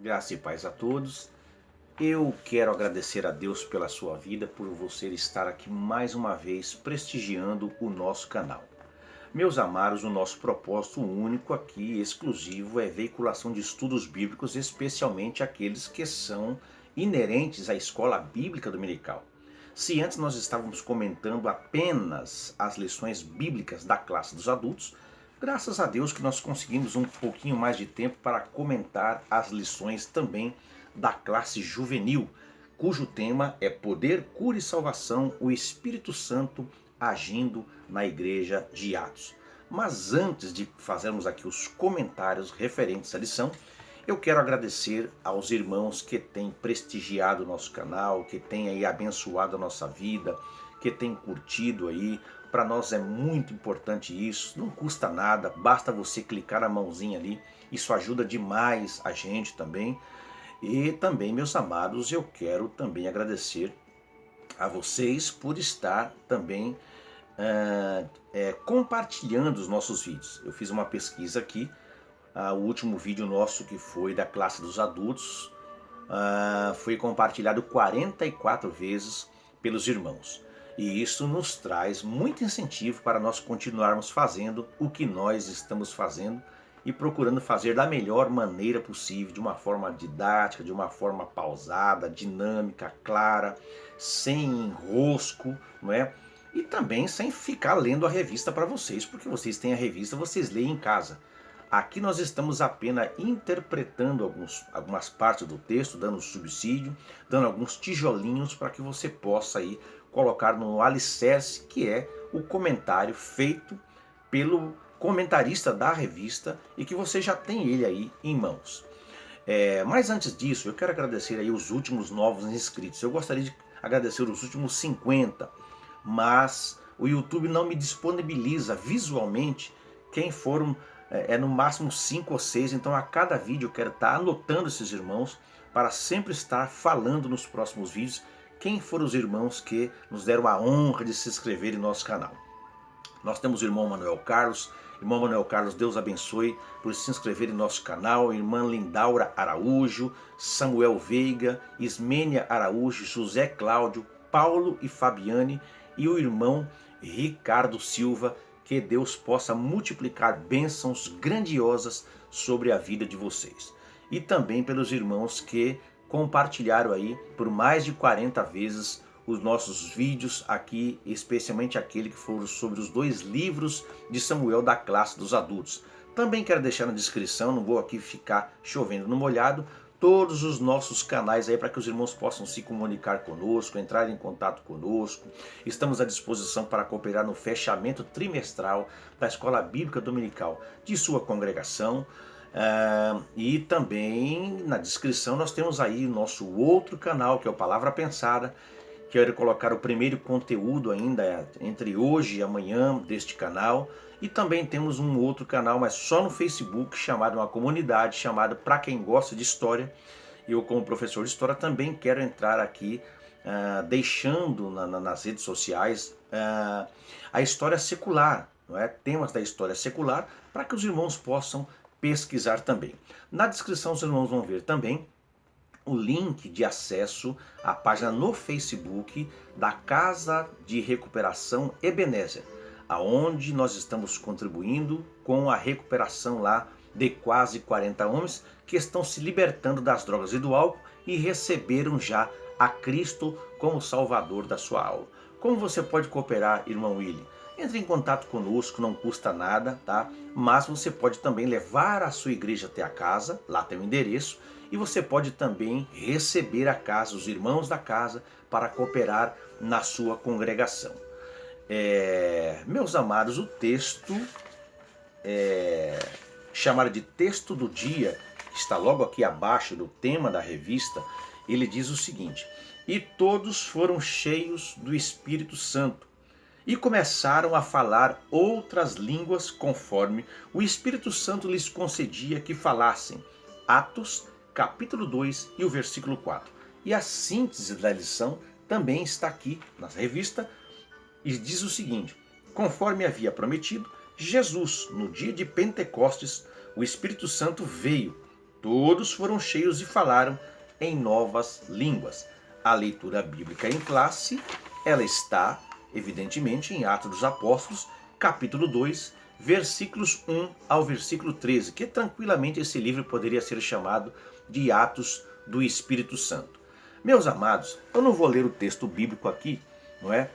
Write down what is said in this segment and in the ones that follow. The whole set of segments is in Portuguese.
Graça e paz a todos. Eu quero agradecer a Deus pela sua vida, por você estar aqui mais uma vez prestigiando o nosso canal. Meus amados, o nosso propósito único aqui, exclusivo, é veiculação de estudos bíblicos, especialmente aqueles que são inerentes à escola bíblica dominical. Se antes nós estávamos comentando apenas as lições bíblicas da classe dos adultos, graças a Deus que nós conseguimos um pouquinho mais de tempo para comentar as lições também da classe juvenil, cujo tema é Poder, Cura e Salvação, o Espírito Santo agindo na Igreja de Atos. Mas antes de fazermos aqui os comentários referentes à lição, eu quero agradecer aos irmãos que têm prestigiado o nosso canal, que têm aí abençoado a nossa vida, que têm curtido aí. Para nós é muito importante isso, não custa nada, basta você clicar a mãozinha ali, isso ajuda demais a gente também. E também, meus amados, eu quero também agradecer a vocês por estar também compartilhando os nossos vídeos. Eu fiz uma pesquisa aqui, o último vídeo nosso que foi da classe dos adultos, foi compartilhado 44 vezes pelos irmãos. E isso nos traz muito incentivo para nós continuarmos fazendo o que nós estamos fazendo e procurando fazer da melhor maneira possível, de uma forma didática, de uma forma pausada, dinâmica, clara, sem enrosco, não é? E também sem ficar lendo a revista para vocês, porque vocês têm a revista, vocês leem em casa. Aqui nós estamos apenas interpretando algumas partes do texto, dando subsídio, dando alguns tijolinhos para que você possa aí colocar no alicerce, que é o comentário feito pelo comentarista da revista e que você já tem ele aí em mãos. Mas antes disso, eu quero agradecer aí os últimos novos inscritos. Eu gostaria de agradecer os últimos 50, mas o YouTube não me disponibiliza visualmente quem foram, no máximo 5 ou 6, então a cada vídeo eu quero estar anotando esses irmãos para sempre estar falando nos próximos vídeos quem foram os irmãos que nos deram a honra de se inscrever em nosso canal. Nós temos o irmão Manuel Carlos. Irmão Manuel Carlos, Deus abençoe por se inscrever em nosso canal. Irmã Lindaura Araújo, Samuel Veiga, Ismênia Araújo, José Cláudio, Paulo e Fabiane e o irmão Ricardo Silva. Que Deus possa multiplicar bênçãos grandiosas sobre a vida de vocês. E também pelos irmãos que compartilharam aí por mais de 40 vezes os nossos vídeos aqui, especialmente aquele que foram sobre os 2 livros de Samuel da classe dos adultos. Também quero deixar na descrição, não vou aqui ficar chovendo no molhado, todos os nossos canais aí para que os irmãos possam se comunicar conosco, entrar em contato conosco. Estamos à disposição para cooperar no fechamento trimestral da Escola Bíblica Dominical de sua congregação. E também na descrição nós temos aí o nosso outro canal, que é o Palavra Pensada. Quero colocar o primeiro conteúdo ainda entre hoje e amanhã deste canal. E também temos um outro canal, mas só no Facebook, chamado uma comunidade, chamada Para Quem Gosta de História. Eu, como professor de História, também quero entrar aqui, deixando nas redes sociais a história secular, não é? Temas da história secular, para que os irmãos possam pesquisar também. Na descrição os irmãos vão ver também o link de acesso à página no Facebook da Casa de Recuperação Ebenezer, aonde nós estamos contribuindo com a recuperação lá de quase 40 homens que estão se libertando das drogas e do álcool e receberam já a Cristo como Salvador da sua alma. Como você pode cooperar, irmão Willy? Entre em contato conosco, não custa nada, tá? Mas você pode também levar a sua igreja até a casa, lá tem o endereço, e você pode também receber a casa, os irmãos da casa, para cooperar na sua congregação. Meus amados, o texto, chamado de texto do dia, está logo aqui abaixo do tema da revista, ele diz o seguinte: e todos foram cheios do Espírito Santo, e começaram a falar outras línguas conforme o Espírito Santo lhes concedia que falassem. Atos, capítulo 2 e o versículo 4. E a síntese da lição também está aqui na revista e diz o seguinte: conforme havia prometido, Jesus, no dia de Pentecostes, o Espírito Santo veio Todos foram cheios e falaram em novas línguas. A leitura bíblica em classe, ela está, evidentemente, em Atos dos Apóstolos, capítulo 2, versículos 1 ao versículo 13, que tranquilamente esse livro poderia ser chamado de Atos do Espírito Santo. Meus amados, eu não vou ler o texto bíblico aqui, não é?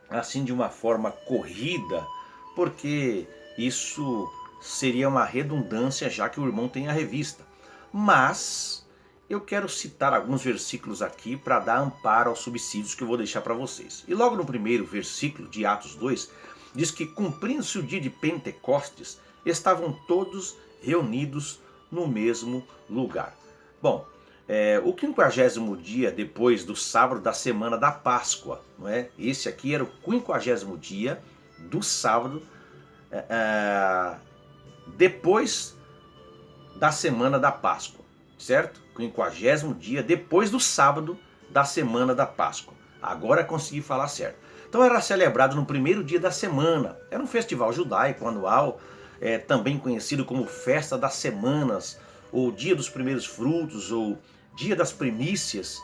Assim de uma forma corrida, porque isso seria uma redundância, já que o irmão tem a revista. Mas eu quero citar alguns versículos aqui para dar amparo aos subsídios que eu vou deixar para vocês. E logo no primeiro versículo de Atos 2, diz que cumprindo-se o dia de Pentecostes, estavam todos reunidos no mesmo lugar. Bom, o 50º dia depois do sábado da semana da Páscoa, não é? Esse aqui era o 50º dia do sábado, depois da semana da Páscoa, certo? 50º dia depois do sábado da semana da Páscoa. Agora consegui falar certo. Então era celebrado no primeiro dia da semana. Era um festival judaico anual, também conhecido como Festa das Semanas, ou Dia dos Primeiros Frutos, ou Dia das Primícias,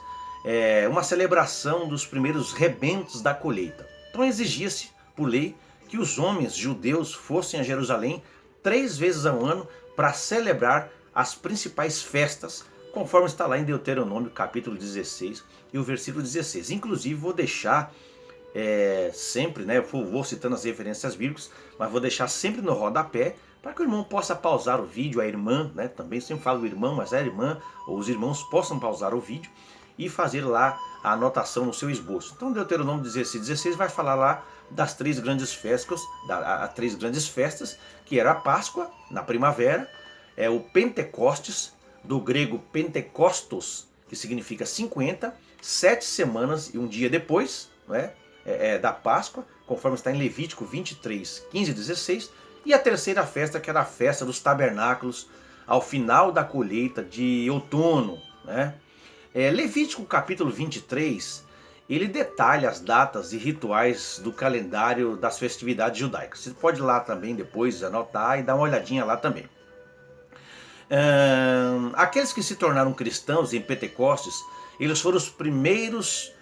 uma celebração dos primeiros rebentos da colheita. Então exigia-se, por lei, que os homens judeus fossem a Jerusalém 3 vezes ao ano para celebrar as principais festas, conforme está lá em Deuteronômio capítulo 16 e o versículo 16. Inclusive vou deixar sempre, né, vou citando as referências bíblicas, mas vou deixar sempre no rodapé, para que o irmão possa pausar o vídeo, a irmã, né, também sempre falo o irmão, mas a irmã ou os irmãos possam pausar o vídeo e fazer lá a anotação no seu esboço. Então Deuteronômio 16 vai falar lá das 3 grandes festas, que era a Páscoa, na primavera, o Pentecostes, do grego Pentecostos, que significa 50, 7 semanas e um dia depois, não é? Da Páscoa, conforme está em Levítico 23, 15 e 16, e a terceira festa, que era a festa dos tabernáculos, ao final da colheita de outono, né? Levítico capítulo 23, ele detalha as datas e rituais do calendário das festividades judaicas. Você pode ir lá também depois anotar e dar uma olhadinha lá também. Aqueles que se tornaram cristãos em Pentecostes, eles foram os primeiros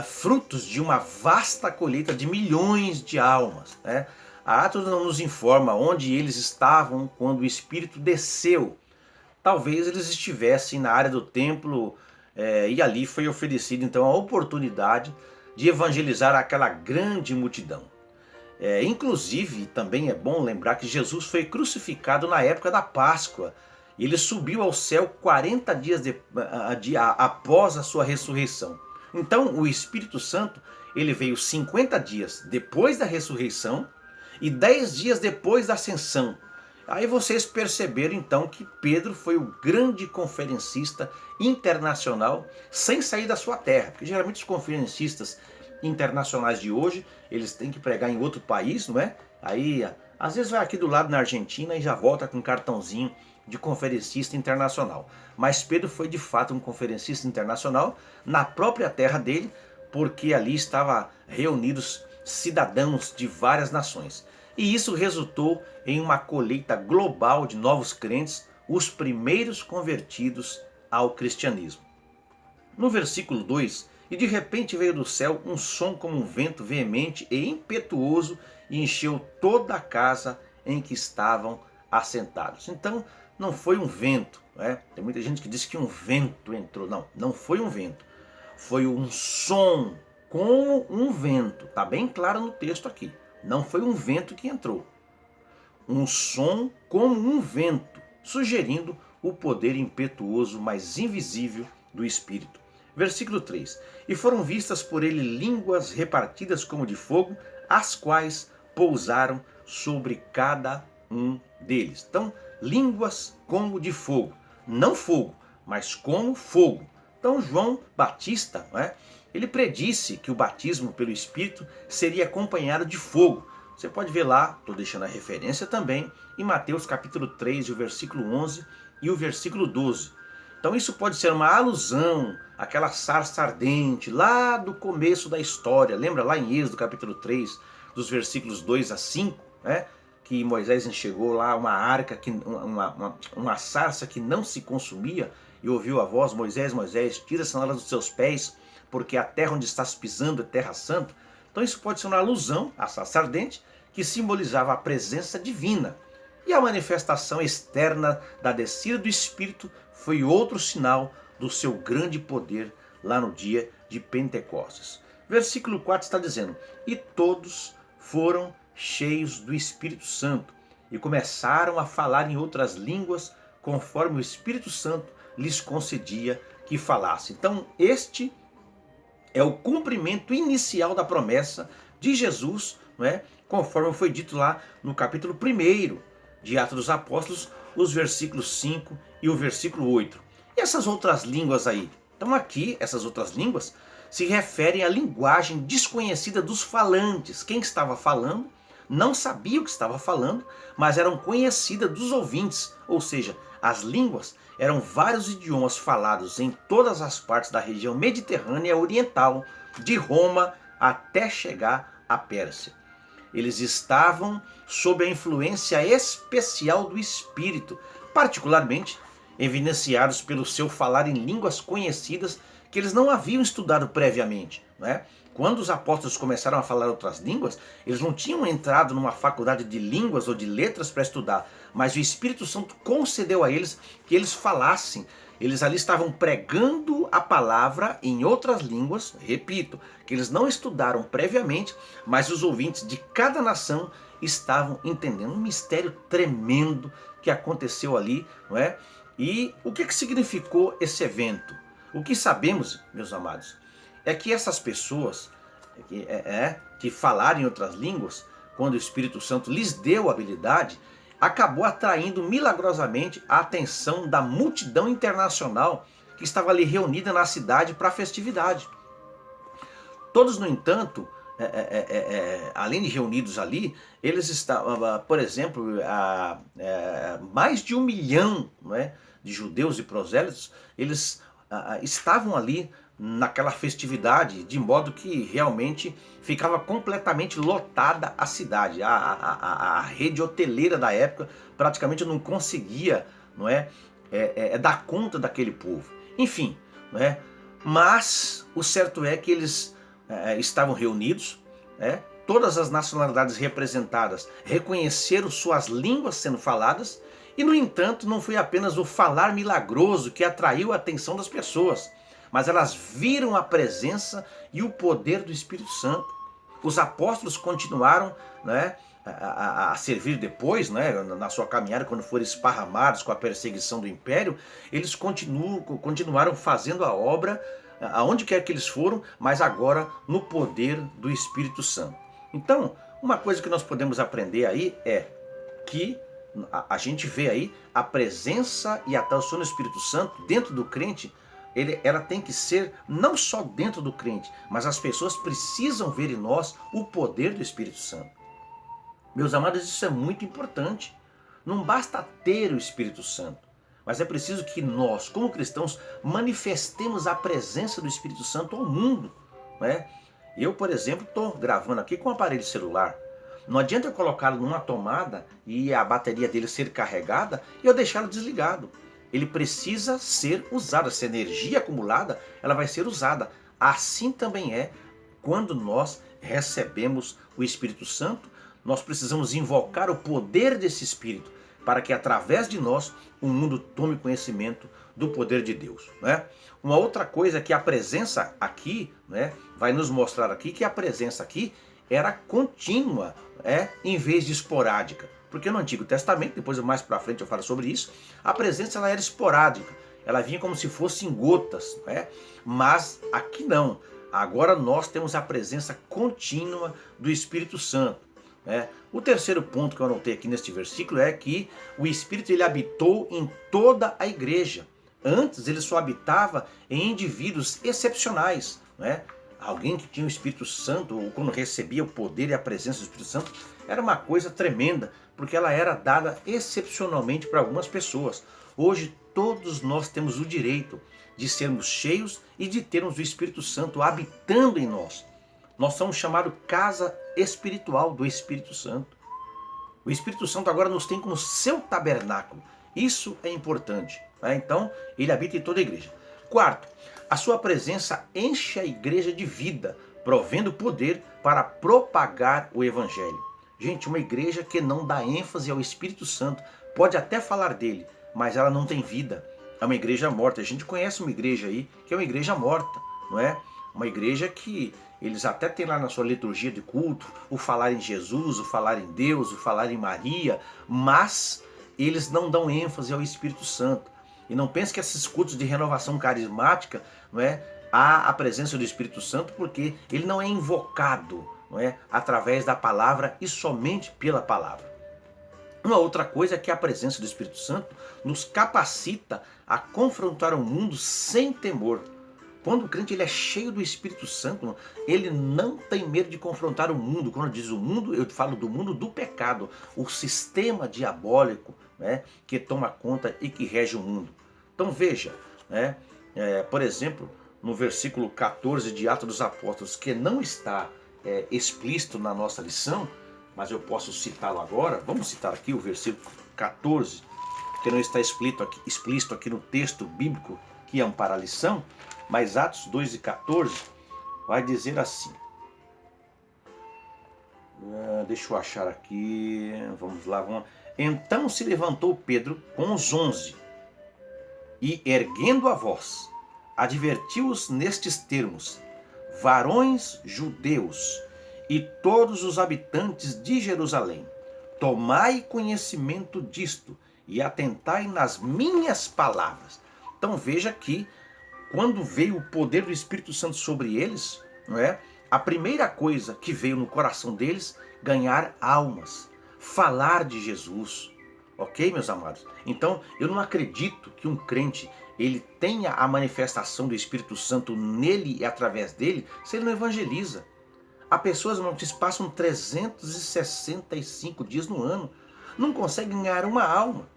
frutos de uma vasta colheita de milhões de almas, né? A Atos não nos informa onde eles estavam quando o Espírito desceu. Talvez eles estivessem na área do templo e ali foi oferecida então a oportunidade de evangelizar aquela grande multidão. Inclusive, também é bom lembrar que Jesus foi crucificado na época da Páscoa. Ele subiu ao céu 40 dias após a sua ressurreição. Então o Espírito Santo ele veio 50 dias depois da ressurreição e 10 dias depois da ascensão. Aí vocês perceberam então que Pedro foi o grande conferencista internacional sem sair da sua terra. Porque geralmente os conferencistas internacionais de hoje, eles têm que pregar em outro país, não é? Aí às vezes vai aqui do lado na Argentina e já volta com um cartãozinho de conferencista internacional. Mas Pedro foi de fato um conferencista internacional na própria terra dele, porque ali estavam reunidos cidadãos de várias nações. E isso resultou em uma colheita global de novos crentes, os primeiros convertidos ao cristianismo. No versículo 2, e de repente veio do céu um som como um vento veemente e impetuoso e encheu toda a casa em que estavam assentados. Então não foi um vento, né? Tem muita gente que diz que um vento entrou. Não, não foi um vento. Foi um som como um vento. Está bem claro no texto aqui. Não foi um vento que entrou. Um som como um vento, sugerindo o poder impetuoso, mas invisível do Espírito. Versículo 3. E foram vistas por ele línguas repartidas como de fogo, as quais pousaram sobre cada um deles. Então, línguas como de fogo. Não fogo, mas como fogo. Então, João Batista, né, ele predisse que o batismo pelo Espírito seria acompanhado de fogo. Você pode ver lá, estou deixando a referência também, em Mateus capítulo 3, o versículo 11 e o versículo 12. Então isso pode ser uma alusão àquela sarça ardente lá do começo da história. Lembra lá em Êxodo capítulo 3, dos versículos 2 a 5, né? que Moisés enxergou lá uma arca, uma sarça que não se consumia, e ouviu a voz: Moisés, Moisés, tira a sandália dos seus pés, porque a terra onde estás pisando é terra santa. Então isso pode ser uma alusão à sarça ardente, que simbolizava a presença divina. E a manifestação externa da descida do Espírito foi outro sinal do seu grande poder lá no dia de Pentecostes. Versículo 4 está dizendo: e todos foram cheios do Espírito Santo e começaram a falar em outras línguas, conforme o Espírito Santo lhes concedia que falasse. Então este é o cumprimento inicial da promessa de Jesus, não é? Conforme foi dito lá no capítulo 1 de Atos dos Apóstolos, os versículos 5 e o versículo 8. E essas outras línguas aí? Então aqui, essas outras línguas se referem à linguagem desconhecida dos falantes. Quem estava falando não sabia o que estava falando, mas eram conhecidas dos ouvintes. Ou seja, as línguas eram vários idiomas falados em todas as partes da região mediterrânea oriental, de Roma até chegar à Pérsia. Eles estavam sob a influência especial do Espírito, particularmente evidenciados pelo seu falar em línguas conhecidas que eles não haviam estudado previamente, não é? Quando os apóstolos começaram a falar outras línguas, eles não tinham entrado numa faculdade de línguas ou de letras para estudar, mas o Espírito Santo concedeu a eles que eles falassem. Eles ali estavam pregando a palavra em outras línguas, repito, que eles não estudaram previamente, mas os ouvintes de cada nação estavam entendendo um mistério tremendo que aconteceu ali, não é? E o que significou esse evento? O que sabemos, meus amados, é que essas pessoas que falaram em outras línguas, quando o Espírito Santo lhes deu a habilidade, acabou atraindo milagrosamente a atenção da multidão internacional que estava ali reunida na cidade para a festividade. Todos, no entanto, além de reunidos ali, eles estavam, por exemplo, mais de 1 milhão, não é, de judeus e prosélitos, eles estavam ali naquela festividade, de modo que realmente ficava completamente lotada a cidade. A rede hoteleira da época praticamente não conseguia, não é, dar conta daquele povo. Enfim, não é? Mas o certo é que eles estavam reunidos, todas as nacionalidades representadas reconheceram suas línguas sendo faladas, e no entanto não foi apenas o falar milagroso que atraiu a atenção das pessoas, mas elas viram a presença e o poder do Espírito Santo. Os apóstolos continuaram, né, a servir depois, né, na sua caminhada, quando foram esparramados com a perseguição do império, eles continuaram fazendo a obra aonde quer que eles foram, mas agora no poder do Espírito Santo. Então, uma coisa que nós podemos aprender aí é que a gente vê aí a presença e a atuação do Espírito Santo dentro do crente. Ela tem que ser não só dentro do crente, mas as pessoas precisam ver em nós o poder do Espírito Santo. Meus amados, isso é muito importante. Não basta ter o Espírito Santo, mas é preciso que nós, como cristãos, manifestemos a presença do Espírito Santo ao mundo, né? Eu, por exemplo, estou gravando aqui com um aparelho celular. Não adianta eu colocá-lo numa tomada e a bateria dele ser carregada e eu deixá-lo desligado. Ele precisa ser usado. Essa energia acumulada, ela vai ser usada. Assim também é quando nós recebemos o Espírito Santo. Nós precisamos invocar o poder desse Espírito para que através de nós o mundo tome conhecimento do poder de Deus, né? Uma outra coisa é que a presença aqui, né, vai nos mostrar aqui que a presença aqui era contínua, em vez de esporádica. Porque no Antigo Testamento, depois mais para frente eu falo sobre isso, a presença ela era esporádica, ela vinha como se fosse em gotas, mas aqui não. Agora nós temos a presença contínua do Espírito Santo. O terceiro ponto que eu anotei aqui neste versículo é que o Espírito ele habitou em toda a igreja. Antes ele só habitava em indivíduos excepcionais, Alguém que tinha o Espírito Santo, ou quando recebia o poder e a presença do Espírito Santo, era uma coisa tremenda, porque ela era dada excepcionalmente para algumas pessoas. Hoje todos nós temos o direito de sermos cheios e de termos o Espírito Santo habitando em nós. Nós somos chamados casa espiritual do Espírito Santo. O Espírito Santo agora nos tem como seu tabernáculo. Isso é importante, né? Então, ele habita em toda a igreja. Quarto, a sua presença enche a igreja de vida, provendo poder para propagar o evangelho. Gente, uma igreja que não dá ênfase ao Espírito Santo, pode até falar dele, mas ela não tem vida. É uma igreja morta. A gente conhece uma igreja aí que é uma igreja morta, não é? Uma igreja que eles até têm lá na sua liturgia de culto o falar em Jesus, o falar em Deus, o falar em Maria, mas eles não dão ênfase ao Espírito Santo. E não pense que esses cultos de renovação carismática, não é, há a presença do Espírito Santo, porque ele não é invocado, não é, através da palavra e somente pela palavra. Uma outra coisa é que a presença do Espírito Santo nos capacita a confrontar o mundo sem temor. Quando o crente ele é cheio do Espírito Santo, ele não tem medo de confrontar o mundo. Quando eu diz o mundo, eu falo do mundo do pecado, o sistema diabólico, né, que toma conta e que rege o mundo. Então veja, né, por exemplo, no versículo 14 de Atos dos Apóstolos, que não está explícito na nossa lição, mas eu posso citá-lo agora. Vamos citar aqui o versículo 14, que não está explícito aqui no texto bíblico que ampara a lição, mas Atos 2:14 vai dizer assim. Deixa eu achar aqui, vamos lá. Então se levantou Pedro com os 11 e, erguendo a voz, advertiu-os nestes termos: varões judeus e todos os habitantes de Jerusalém, tomai conhecimento disto e atentai nas minhas palavras. Então veja que quando veio o poder do Espírito Santo sobre eles, não é? A primeira coisa que veio no coração deles, ganhar almas, falar de Jesus. Ok, meus amados? Então, eu não acredito que um crente ele tenha a manifestação do Espírito Santo nele e através dele, se ele não evangeliza. Há pessoas, irmãos, que passam 365 dias no ano, não conseguem ganhar uma alma.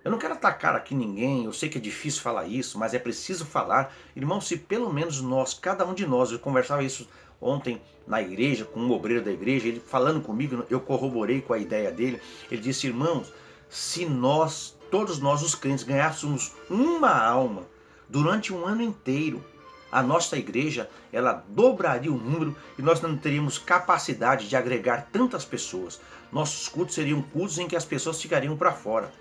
Eu não quero atacar aqui ninguém, eu sei que é difícil falar isso, mas é preciso falar. Irmão, se pelo menos nós, cada um de nós, eu conversava isso ontem na igreja, com um obreiro da igreja, ele falando comigo, eu corroborei com a ideia dele, ele disse: irmãos, se nós, todos nós os crentes, ganhássemos uma alma durante um ano inteiro, a nossa igreja, ela dobraria o número e nós não teríamos capacidade de agregar tantas pessoas. Nossos cultos seriam cultos em que as pessoas ficariam para fora.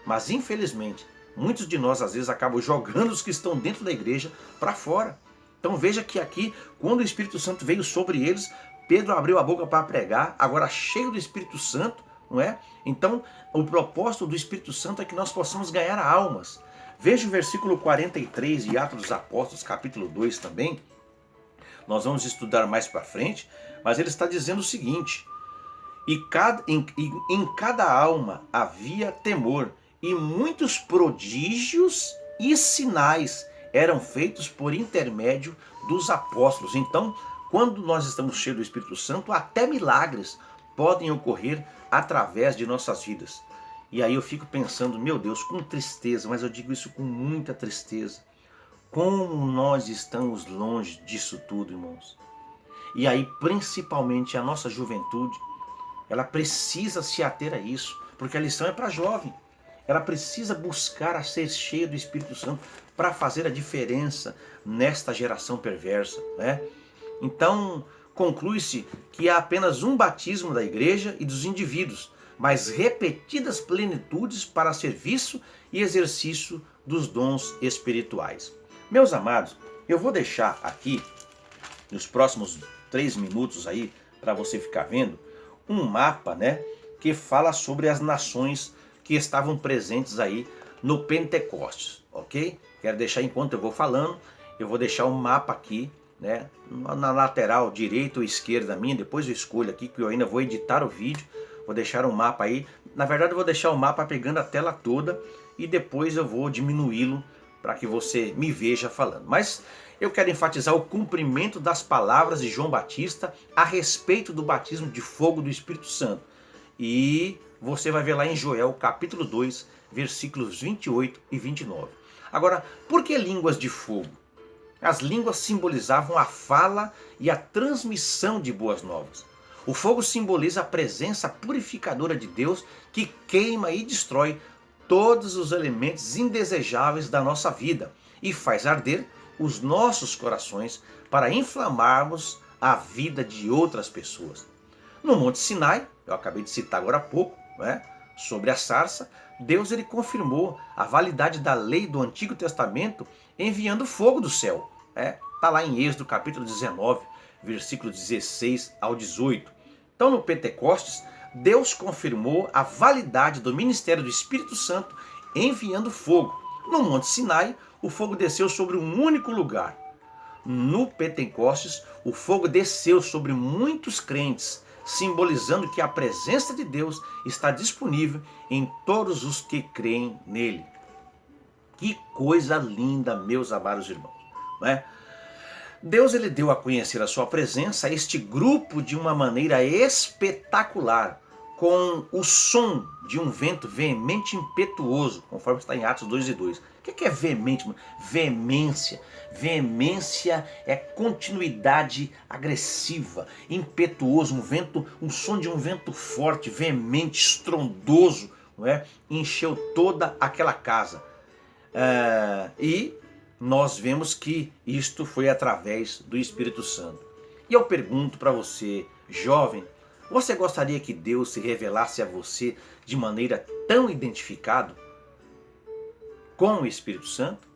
Mas infelizmente, muitos de nós às vezes acabam jogando os que estão dentro da igreja para fora. Então veja que aqui, quando o Espírito Santo veio sobre eles, Pedro abriu a boca para pregar, agora cheio do Espírito Santo, não é? Então o propósito do Espírito Santo é que nós possamos ganhar almas. Veja o versículo 43 de Atos dos Apóstolos, capítulo 2 também. Nós vamos estudar mais para frente, mas ele está dizendo o seguinte: em cada alma havia temor, e muitos prodígios e sinais eram feitos por intermédio dos apóstolos. Então, quando nós estamos cheios do Espírito Santo, até milagres podem ocorrer através de nossas vidas. E aí eu fico pensando, meu Deus, com tristeza, mas eu digo isso com muita tristeza, como nós estamos longe disso tudo, irmãos. E aí, principalmente a nossa juventude, ela precisa se ater a isso, porque a lição é para jovem. Ela precisa buscar a ser cheia do Espírito Santo para fazer a diferença nesta geração perversa, né? Então, conclui-se que há apenas um batismo da igreja e dos indivíduos, mas repetidas plenitudes para serviço e exercício dos dons espirituais. Meus amados, eu vou deixar aqui, nos próximos 3 minutos aí, para você ficar vendo, um mapa, né, que fala sobre as nações que estavam presentes aí no Pentecostes, ok? Quero deixar, enquanto eu vou falando, eu vou deixar um mapa aqui, né, na lateral direita ou esquerda minha, depois eu escolho aqui, que eu ainda vou editar o vídeo, vou deixar um mapa aí, na verdade eu vou deixar o mapa pegando a tela toda e depois eu vou diminuí-lo para que você me veja falando. Mas eu quero enfatizar o cumprimento das palavras de João Batista a respeito do batismo de fogo do Espírito Santo. E você vai ver lá em Joel, capítulo 2, versículos 28 e 29. Agora, por que línguas de fogo? As línguas simbolizavam a fala e a transmissão de boas novas. O fogo simboliza a presença purificadora de Deus que queima e destrói todos os elementos indesejáveis da nossa vida e faz arder os nossos corações para inflamarmos a vida de outras pessoas. No Monte Sinai, eu acabei de citar agora há pouco, sobre a sarça, Deus ele confirmou a validade da lei do Antigo Testamento enviando fogo do céu. Está lá em Êxodo capítulo 19, versículo 16 ao 18. Então no Pentecostes, Deus confirmou a validade do ministério do Espírito Santo enviando fogo. No Monte Sinai, o fogo desceu sobre um único lugar. No Pentecostes, o fogo desceu sobre muitos crentes, simbolizando que a presença de Deus está disponível em todos os que creem nele. Que coisa linda, meus amados irmãos, não é? Deus ele deu a conhecer a sua presença a este grupo de uma maneira espetacular, com o som de um vento veemente e impetuoso, conforme está em Atos 2:2. O que é veemente? Veemência. Veemência é continuidade agressiva, impetuoso, um som de um vento forte, veemente, estrondoso, não é? Encheu toda aquela casa. E nós vemos que isto foi através do Espírito Santo. E eu pergunto para você, jovem, você gostaria que Deus se revelasse a você de maneira tão identificada com o Espírito Santo?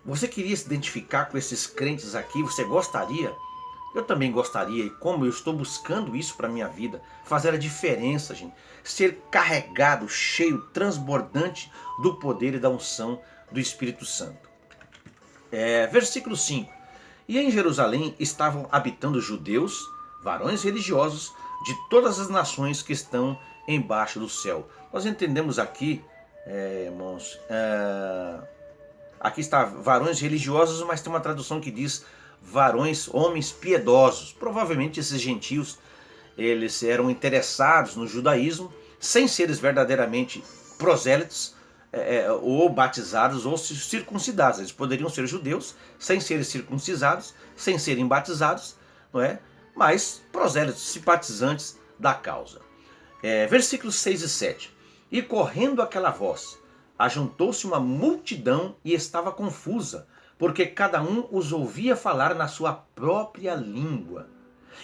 Você queria se identificar com esses crentes aqui? Você gostaria? Eu também gostaria, e como eu estou buscando isso para a minha vida, fazer a diferença, gente. Ser carregado, cheio, transbordante do poder e da unção do Espírito Santo. Versículo 5. E em Jerusalém estavam habitando judeus, varões religiosos, de todas as nações que estão embaixo do céu. Nós entendemos aqui, irmãos, aqui está varões religiosos, mas tem uma tradução que diz varões, homens piedosos. Provavelmente esses gentios, eles eram interessados no judaísmo, sem seres verdadeiramente prosélitos, ou batizados ou circuncidados. Eles poderiam ser judeus, sem serem circuncidados, sem serem batizados, não é? Mas prosélitos, simpatizantes da causa. Versículos 6 e 7. E correndo aquela voz, ajuntou-se uma multidão e estava confusa, porque cada um os ouvia falar na sua própria língua.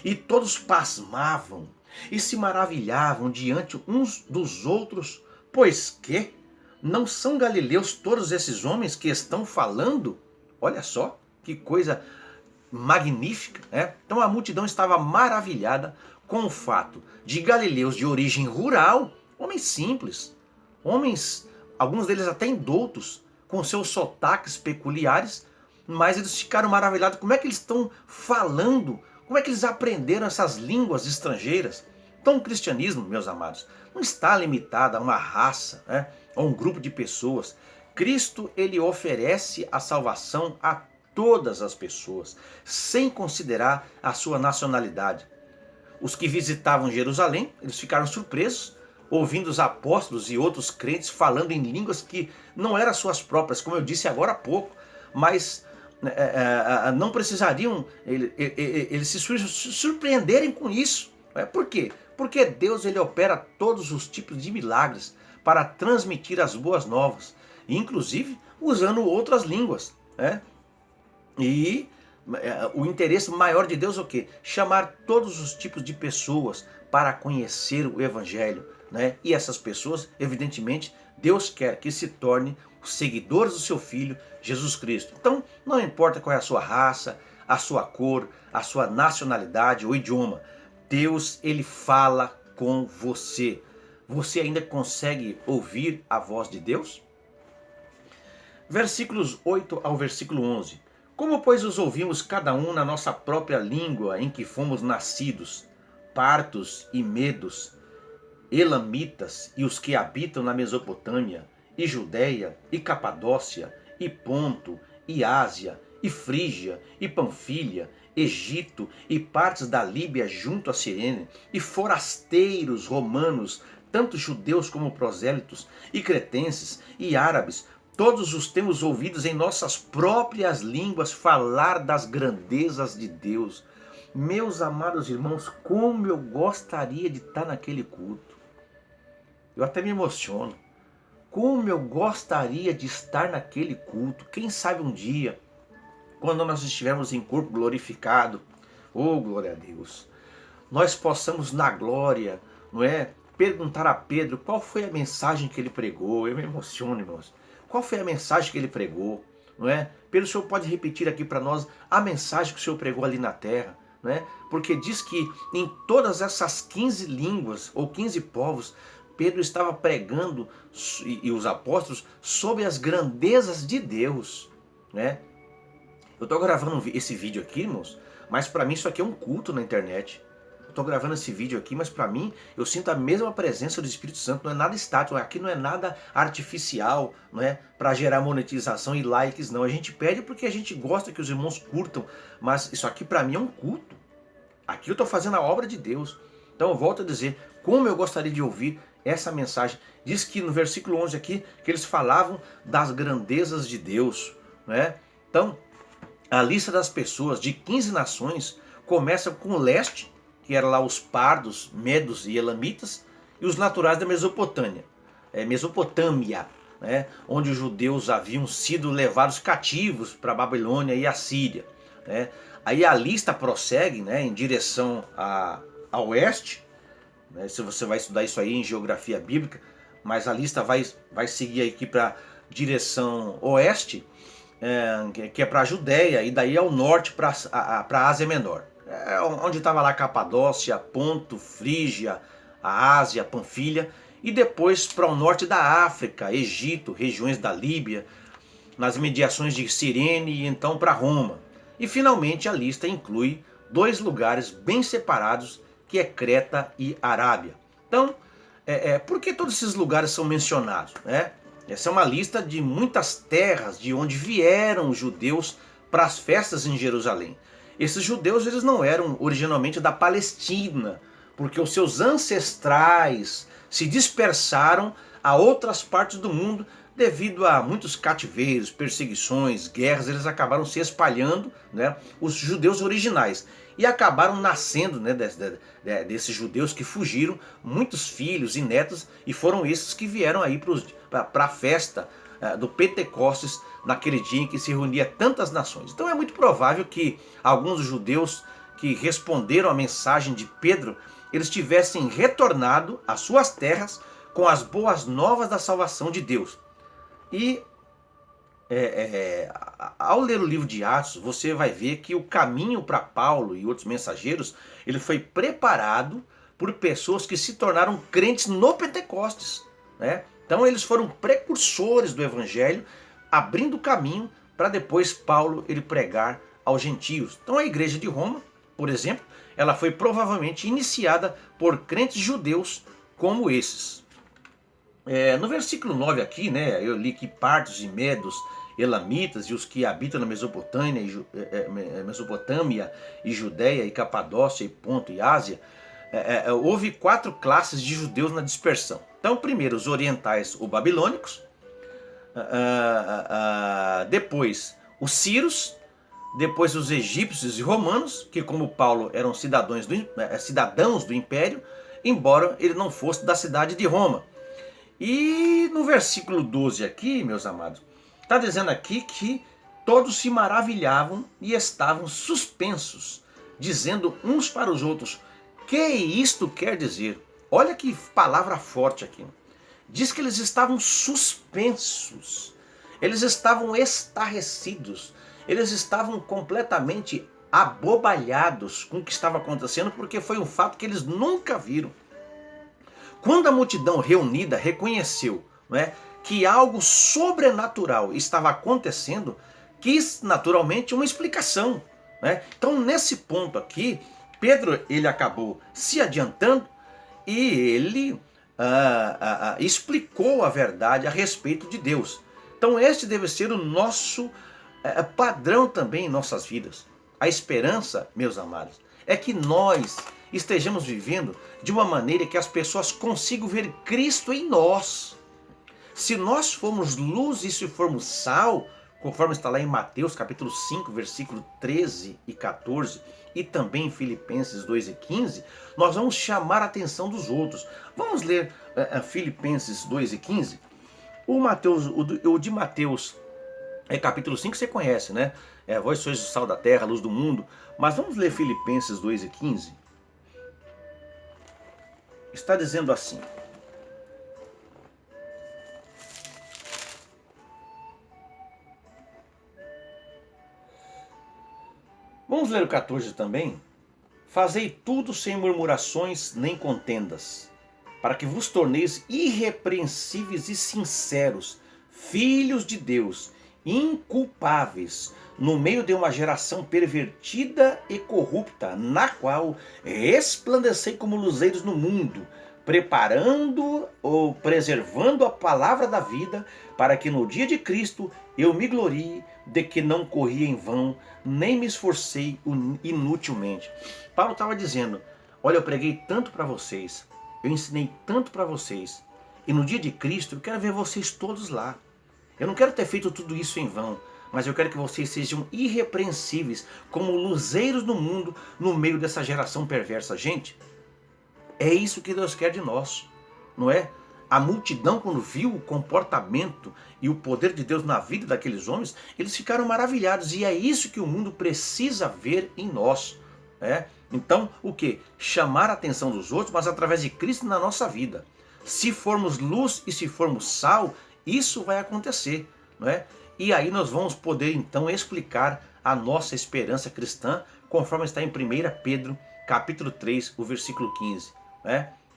E todos pasmavam e se maravilhavam diante uns dos outros, pois que não são galileus todos esses homens que estão falando? Olha só, que coisa magnífica, né? Então a multidão estava maravilhada com o fato de galileus de origem rural, homens simples, homens, alguns deles até indoutos, com seus sotaques peculiares, mas eles ficaram maravilhados. Como é que eles estão falando? Como é que eles aprenderam essas línguas estrangeiras? Então o cristianismo, meus amados, não está limitado a uma raça, a um grupo de pessoas. Cristo, ele oferece a salvação a todas as pessoas, sem considerar a sua nacionalidade. Os que visitavam Jerusalém, eles ficaram surpresos, ouvindo os apóstolos e outros crentes falando em línguas que não eram suas próprias, como eu disse agora há pouco, mas não precisariam eles se surpreenderem com isso. Por quê? Porque Deus ele opera todos os tipos de milagres para transmitir as boas novas, inclusive usando outras línguas. E o interesse maior de Deus é o quê? Chamar todos os tipos de pessoas para conhecer o Evangelho. E essas pessoas, evidentemente, Deus quer que se tornem os seguidores do seu Filho, Jesus Cristo. Então, não importa qual é a sua raça, a sua cor, a sua nacionalidade ou idioma, Deus, ele fala com você. Você ainda consegue ouvir a voz de Deus? Versículos 8 ao versículo 11. Como, pois, os ouvimos cada um na nossa própria língua em que fomos nascidos, partos e medos, elamitas e os que habitam na Mesopotâmia, e Judéia, e Capadócia, e Ponto, e Ásia, e Frígia, e Panfilha, Egito, e partes da Líbia junto a Cirene, e forasteiros romanos, tanto judeus como prosélitos, e cretenses, e árabes, todos os temos ouvidos em nossas próprias línguas falar das grandezas de Deus Meus amados irmãos, como eu gostaria de estar naquele culto. Eu até me emociono. Como eu gostaria de estar naquele culto. Quem sabe um dia, quando nós estivermos em corpo glorificado, oh glória a Deus, nós possamos na glória, não é, perguntar a Pedro qual foi a mensagem que ele pregou. Eu me emociono, irmãos. Qual foi a mensagem que ele pregou, não é? Pedro, o Senhor pode repetir aqui para nós a mensagem que o Senhor pregou ali na terra, não é? Porque diz que em todas essas 15 línguas ou 15 povos, Pedro estava pregando, e os apóstolos, sobre as grandezas de Deus, né? Eu estou gravando esse vídeo aqui, irmãos, mas para mim isso aqui é um culto na internet. Eu estou gravando esse vídeo aqui, mas para mim eu sinto a mesma presença do Espírito Santo. Não é nada estático, aqui não é nada artificial, não é para gerar monetização e likes, não. A gente pede porque a gente gosta que os irmãos curtam, mas isso aqui para mim é um culto. Aqui eu estou fazendo a obra de Deus. Então eu volto a dizer, como eu gostaria de ouvir essa mensagem. Diz que no versículo 11 aqui, que eles falavam das grandezas de Deus, né? Então, a lista das pessoas de 15 nações começa com o leste, que era lá os pardos, medos e elamitas, e os naturais da Mesopotâmia, né? Onde os judeus haviam sido levados cativos para a Babilônia e a Síria, né? Aí a lista prossegue, né, em direção a oeste, né? Se você vai estudar isso aí em geografia bíblica, mas a lista vai seguir aqui para direção oeste, que é para a Judéia, e daí ao norte para a Ásia Menor, onde estava lá Capadócia, Ponto, Frígia, a Ásia, Panfilha, e depois para o norte da África, Egito, regiões da Líbia, nas mediações de Cirene e então para Roma. E finalmente a lista inclui 2 lugares bem separados, que é Creta e Arábia. Então, por que todos esses lugares são mencionados, né? Essa é uma lista de muitas terras de onde vieram os judeus para as festas em Jerusalém. Esses judeus, eles não eram originalmente da Palestina, porque os seus ancestrais se dispersaram a outras partes do mundo devido a muitos cativeiros, perseguições, guerras. Eles acabaram se espalhando, né, os judeus originais. E acabaram nascendo, né, desses judeus que fugiram, muitos filhos e netos, e foram esses que vieram aí para a festa do Pentecostes, naquele dia em que se reunia tantas nações. Então é muito provável que alguns dos judeus que responderam à mensagem de Pedro, eles tivessem retornado às suas terras com as boas novas da salvação de Deus. E ao ler o livro de Atos, você vai ver que o caminho para Paulo e outros mensageiros, ele foi preparado por pessoas que se tornaram crentes no Pentecostes, né? Então eles foram precursores do evangelho, abrindo o caminho para depois Paulo ele pregar aos gentios. Então a igreja de Roma, por exemplo, ela foi provavelmente iniciada por crentes judeus como esses. No versículo 9 aqui, né, eu li que partos e medos, elamitas e os que habitam na Mesopotâmia e Judéia e Capadócia e Ponto e Ásia, houve 4 classes de judeus na dispersão. Então, primeiro os orientais ou babilônicos, depois os sírios, depois os egípcios e romanos, que como Paulo eram cidadãos do império, embora ele não fosse da cidade de Roma. E no versículo 12 aqui, meus amados, está dizendo aqui que todos se maravilhavam e estavam suspensos, dizendo uns para os outros, que isto quer dizer? Olha que palavra forte aqui. Diz que eles estavam suspensos, eles estavam estarrecidos, eles estavam completamente abobalhados com o que estava acontecendo, porque foi um fato que eles nunca viram. Quando a multidão reunida reconheceu, né, que algo sobrenatural estava acontecendo, quis naturalmente uma explicação, né? Então nesse ponto aqui, Pedro ele acabou se adiantando e ele explicou a verdade a respeito de Deus. Então este deve ser o nosso padrão também em nossas vidas. A esperança, meus amados, é que nós estejamos vivendo de uma maneira que as pessoas consigam ver Cristo em nós. Se nós formos luz e se formos sal, conforme está lá em Mateus capítulo 5, versículo 13 e 14, e também em Filipenses 2 e 15, nós vamos chamar a atenção dos outros. Vamos ler Filipenses 2 e 15? O de Mateus capítulo 5 você conhece, né? Vós sois o sal da terra, a luz do mundo. Mas vamos ler Filipenses 2 e 15? Está dizendo assim: vamos ler o 14 também? Fazei tudo sem murmurações nem contendas, para que vos torneis irrepreensíveis e sinceros, filhos de Deus, inculpáveis, no meio de uma geração pervertida e corrupta, na qual resplandecei como luzeiros no mundo, preparando ou preservando a palavra da vida, para que no dia de Cristo eu me glorie de que não corri em vão, nem me esforcei inutilmente. Paulo estava dizendo: olha, eu preguei tanto para vocês, eu ensinei tanto para vocês, e no dia de Cristo eu quero ver vocês todos lá. Eu não quero ter feito tudo isso em vão, mas eu quero que vocês sejam irrepreensíveis, como luzeiros no mundo, no meio dessa geração perversa. Gente, é isso que Deus quer de nós, não é? A multidão, quando viu o comportamento e o poder de Deus na vida daqueles homens, eles ficaram maravilhados. E é isso que o mundo precisa ver em nós. Então, o que? Chamar a atenção dos outros, mas através de Cristo na nossa vida. Se formos luz e se formos sal, isso vai acontecer, não é? E aí nós vamos poder então explicar a nossa esperança cristã, conforme está em 1 Pedro, capítulo 3, o versículo 15.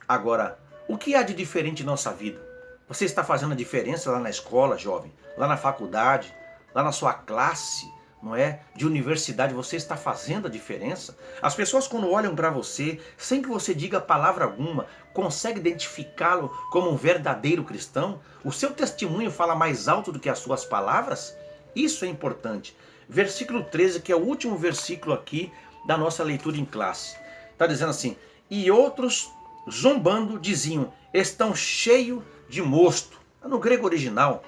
Agora, o que há de diferente em nossa vida? Você está fazendo a diferença lá na escola, jovem? Lá na faculdade? Lá na sua classe? Não é? De universidade, você está fazendo a diferença? As pessoas, quando olham para você, sem que você diga palavra alguma, conseguem identificá-lo como um verdadeiro cristão? O seu testemunho fala mais alto do que as suas palavras? Isso é importante. Versículo 13, que é o último versículo aqui da nossa leitura em classe. Está dizendo assim: e outros, zombando, diziam, estão cheios de mosto. No grego original,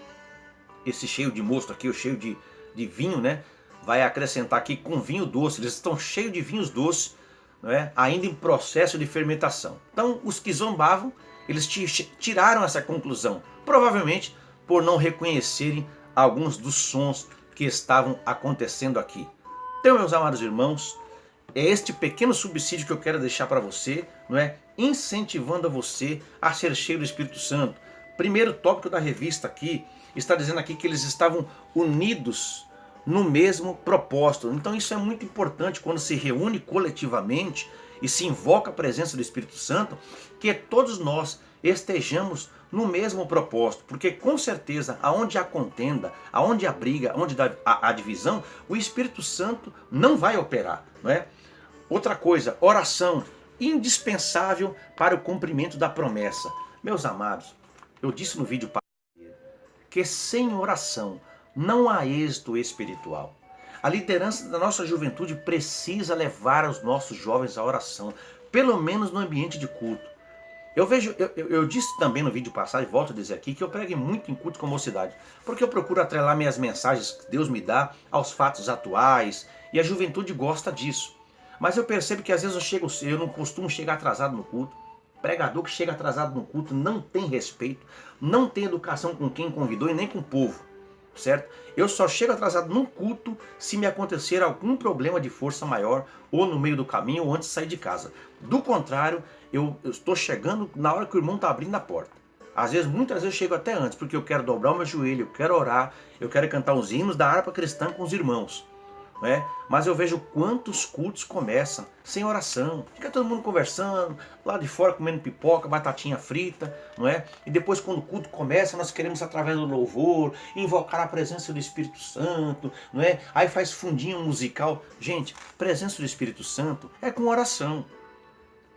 esse cheio de mosto aqui, o cheio de vinho, né? Vai acrescentar aqui com vinho doce. Eles estão cheios de vinhos doces, não é? Ainda em processo de fermentação. Então, os que zombavam, eles tiraram essa conclusão. Provavelmente por não reconhecerem alguns dos sons que estavam acontecendo aqui. Então, meus amados irmãos, é este pequeno subsídio que eu quero deixar para você, não é? Incentivando a você a ser cheio do Espírito Santo. Primeiro tópico da revista aqui, está dizendo aqui que eles estavam unidos no mesmo propósito. Então isso é muito importante quando se reúne coletivamente e se invoca a presença do Espírito Santo, que todos nós estejamos no mesmo propósito, porque com certeza aonde há contenda, aonde há briga, aonde há divisão, o Espírito Santo não vai operar, não é? Outra coisa, oração, indispensável para o cumprimento da promessa. Meus amados, eu disse no vídeo que sem oração não há êxito espiritual. A liderança da nossa juventude precisa levar os nossos jovens à oração, pelo menos no ambiente de culto. Eu disse também no vídeo passado, e volto a dizer aqui, que eu prego muito em culto com mocidade, porque eu procuro atrelar minhas mensagens que Deus me dá aos fatos atuais, e a juventude gosta disso. Mas eu percebo que às vezes eu não costumo chegar atrasado no culto. Pregador que chega atrasado no culto não tem respeito, não tem educação com quem convidou e nem com o povo, certo? Eu só chego atrasado no culto se me acontecer algum problema de força maior, ou no meio do caminho, ou antes de sair de casa. Do contrário, eu estou chegando na hora que o irmão está abrindo a porta. Às vezes, muitas vezes eu chego até antes, porque eu quero dobrar o meu joelho, eu quero orar, eu quero cantar os hinos da harpa cristã com os irmãos. Mas eu vejo quantos cultos começam sem oração. Fica todo mundo conversando, lá de fora comendo pipoca, batatinha frita, não é? E depois quando o culto começa, nós queremos através do louvor, invocar a presença do Espírito Santo, não é? Aí faz fundinho musical. Gente, presença do Espírito Santo é com oração.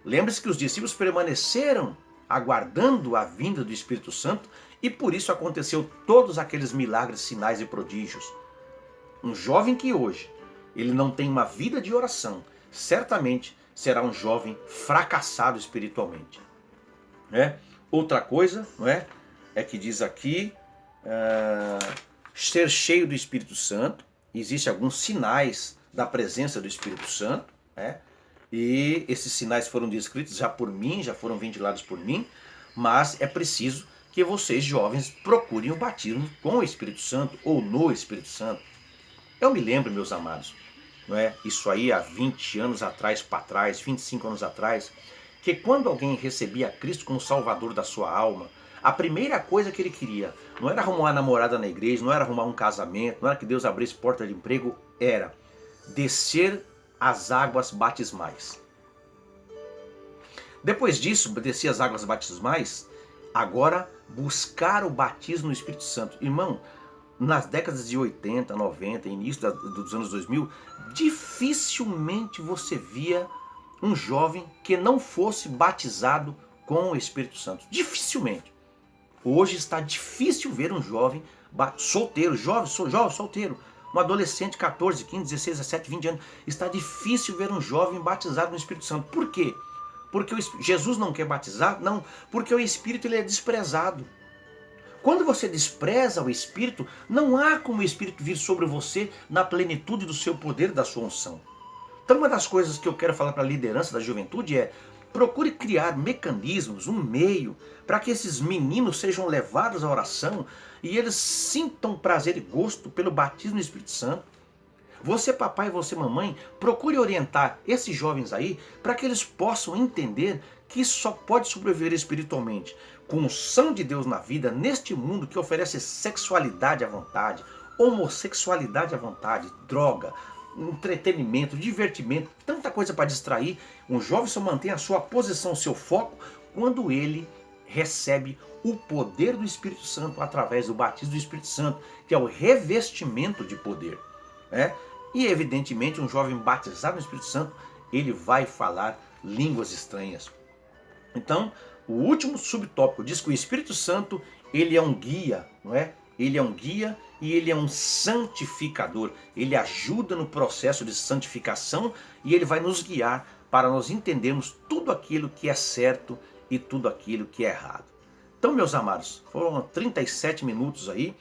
Lembre-se que os discípulos permaneceram aguardando a vinda do Espírito Santo e por isso aconteceu todos aqueles milagres, sinais e prodígios. Um jovem que hoje ele não tem uma vida de oração, certamente será um jovem fracassado espiritualmente. Outra coisa, não é? É que diz aqui, ser cheio do Espírito Santo, existem alguns sinais da presença do Espírito Santo, né? E esses sinais foram descritos já por mim, já foram ventilados por mim, mas é preciso que vocês jovens procurem o batismo com o Espírito Santo ou no Espírito Santo. Eu me lembro, meus amados, não é? Isso aí há 20 anos atrás, para trás, 25 anos atrás, que quando alguém recebia Cristo como Salvador da sua alma, a primeira coisa que ele queria não era arrumar uma namorada na igreja, não era arrumar um casamento, não era que Deus abrisse porta de emprego, era descer as águas batismais. Depois disso, descer as águas batismais, agora buscar o batismo no Espírito Santo. Irmão, nas décadas de 80, 90, início dos anos 2000, dificilmente você via um jovem que não fosse batizado com o Espírito Santo. Dificilmente. Hoje está difícil ver um jovem solteiro, jovem solteiro, um adolescente de 14, 15, 16, 17, 20 anos. Está difícil ver um jovem batizado no Espírito Santo. Por quê? Porque Jesus não quer batizar? Não, porque o Espírito ele é desprezado. Quando você despreza o Espírito, não há como o Espírito vir sobre você na plenitude do seu poder, da sua unção. Então uma das coisas que eu quero falar para a liderança da juventude é: procure criar mecanismos, um meio, para que esses meninos sejam levados à oração e eles sintam prazer e gosto pelo batismo no Espírito Santo. Você papai e você mamãe, procure orientar esses jovens aí para que eles possam entender que isso só pode sobreviver espiritualmente com unção de Deus na vida, neste mundo que oferece sexualidade à vontade, homossexualidade à vontade, droga, entretenimento, divertimento, tanta coisa para distrair. Um jovem só mantém a sua posição, o seu foco, quando ele recebe o poder do Espírito Santo através do batismo do Espírito Santo, que é o revestimento de poder, né? E evidentemente um jovem batizado no Espírito Santo, ele vai falar línguas estranhas. Então, o último subtópico diz que o Espírito Santo, ele é um guia, não é? Ele é um guia e ele é um santificador. Ele ajuda no processo de santificação e ele vai nos guiar para nós entendermos tudo aquilo que é certo e tudo aquilo que é errado. Então, meus amados, foram 37 minutos aí.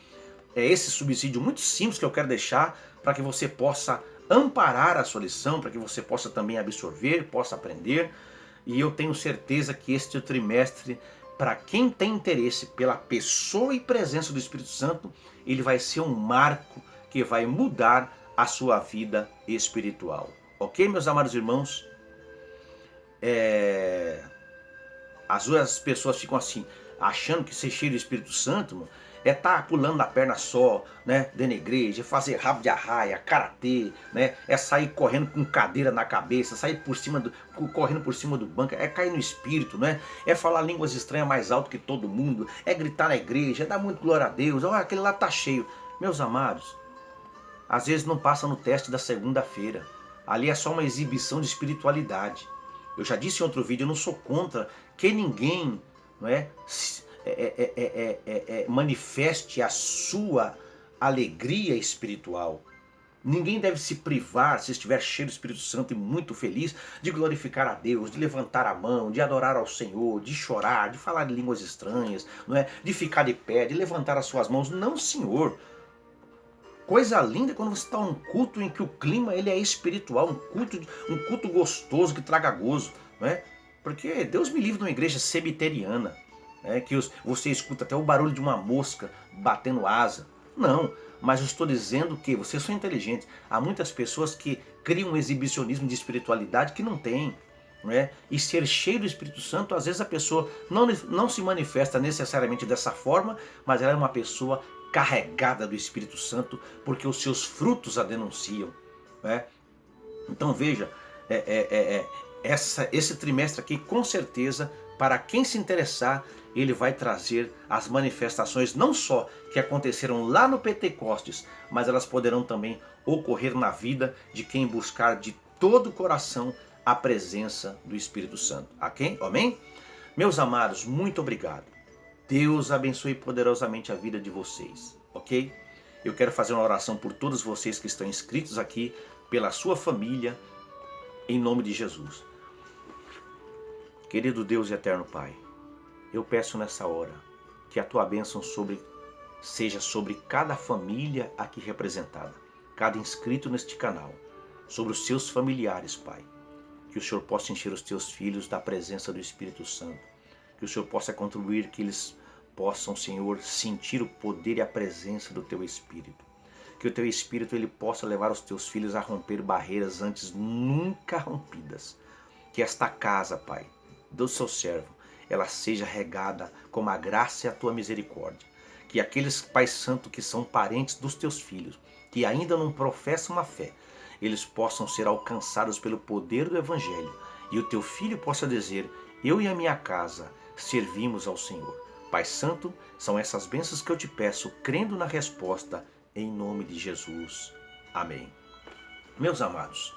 É esse subsídio muito simples que eu quero deixar para que você possa amparar a sua lição, para que você possa também absorver, possa aprender. E eu tenho certeza que este trimestre, para quem tem interesse pela pessoa e presença do Espírito Santo, ele vai ser um marco que vai mudar a sua vida espiritual. Ok, meus amados irmãos? Às vezes as pessoas ficam assim, achando que ser cheio do Espírito Santo, mano, é estar pulando na perna só, né, dentro da igreja, fazer rabo de arraia, karatê, né, é sair correndo com cadeira na cabeça, sair correndo por cima do banco, é cair no espírito, né, é falar línguas estranhas mais alto que todo mundo, é gritar na igreja, é dar muito glória a Deus, olha, aquele lá tá cheio. Meus amados, às vezes não passa no teste da segunda-feira, ali é só uma exibição de espiritualidade. Eu já disse em outro vídeo, eu não sou contra que ninguém, não é, manifeste a sua alegria espiritual. Ninguém deve se privar, se estiver cheio do Espírito Santo e muito feliz, de glorificar a Deus, de levantar a mão, de adorar ao Senhor, de chorar, de falar em línguas estranhas, não é? De ficar de pé, de levantar as suas mãos. Não, Senhor. Coisa linda é quando você está num culto em que o clima ele é espiritual, um culto gostoso que traga gozo, não é? Porque Deus me livre de uma igreja cemiteriana, que você escuta até o barulho de uma mosca batendo asa. Não, mas eu estou dizendo que vocês são inteligentes. Há muitas pessoas que criam um exibicionismo de espiritualidade que não tem. Não é? E ser cheio do Espírito Santo, às vezes a pessoa não se manifesta necessariamente dessa forma, mas ela é uma pessoa carregada do Espírito Santo, porque os seus frutos a denunciam. Não é? Então veja, esse trimestre aqui, com certeza, para quem se interessar, ele vai trazer as manifestações não só que aconteceram lá no Pentecostes, mas elas poderão também ocorrer na vida de quem buscar de todo o coração a presença do Espírito Santo. Amém? Meus amados, muito obrigado. Deus abençoe poderosamente a vida de vocês, ok? Eu quero fazer uma oração por todos vocês que estão inscritos aqui, pela sua família, em nome de Jesus. Querido Deus e eterno Pai, eu peço nessa hora que a tua bênção sobre seja sobre cada família aqui representada, cada inscrito neste canal, sobre os seus familiares, Pai. Que o Senhor possa encher os teus filhos da presença do Espírito Santo. Que o Senhor possa contribuir que eles possam, Senhor, sentir o poder e a presença do teu Espírito. Que o teu Espírito ele possa levar os teus filhos a romper barreiras antes nunca rompidas. Que esta casa, Pai, do seu servo, ela seja regada com a graça e a tua misericórdia. Que aqueles, Pai Santo, que são parentes dos teus filhos, que ainda não professam a fé, eles possam ser alcançados pelo poder do Evangelho. E o teu filho possa dizer: eu e a minha casa servimos ao Senhor. Pai Santo, são essas bênçãos que eu te peço, crendo na resposta, em nome de Jesus. Amém. Meus amados,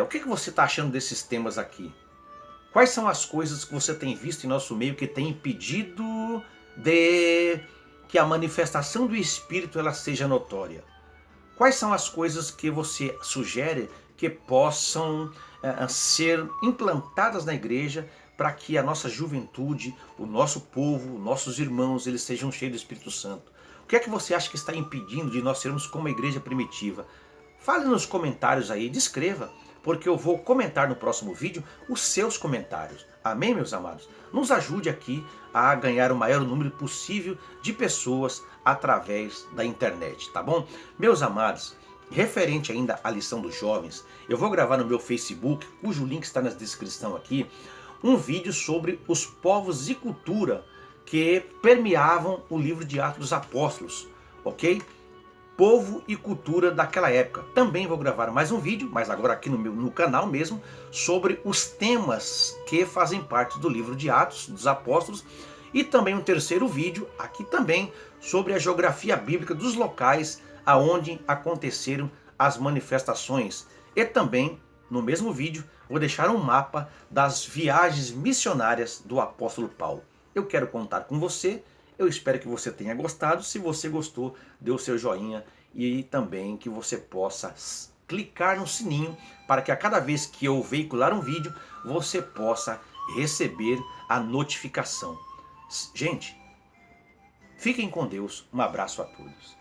o que você está achando desses temas aqui? Quais são as coisas que você tem visto em nosso meio que tem impedido de que a manifestação do Espírito ela seja notória? Quais são as coisas que você sugere que possam ser implantadas na igreja para que a nossa juventude, o nosso povo, nossos irmãos, eles sejam cheios do Espírito Santo? O que é que você acha que está impedindo de nós sermos como a igreja primitiva? Fale nos comentários aí, descreva, porque eu vou comentar no próximo vídeo os seus comentários. Amém, meus amados? Nos ajude aqui a ganhar o maior número possível de pessoas através da internet, tá bom? Meus amados, referente ainda à lição dos jovens, eu vou gravar no meu Facebook, cujo link está na descrição aqui, um vídeo sobre os povos e cultura que permeavam o livro de Atos dos Apóstolos, ok? Povo e cultura daquela época. Também vou gravar mais um vídeo, mas agora aqui no canal mesmo, sobre os temas que fazem parte do livro de Atos dos Apóstolos, e também um terceiro vídeo aqui também sobre a geografia bíblica dos locais aonde aconteceram as manifestações. E também no mesmo vídeo vou deixar um mapa das viagens missionárias do apóstolo Paulo. Eu quero contar com você. Eu espero que você tenha gostado. Se você gostou, dê o seu joinha e também que você possa clicar no sininho para que a cada vez que eu veicular um vídeo, você possa receber a notificação. Gente, fiquem com Deus. Um abraço a todos.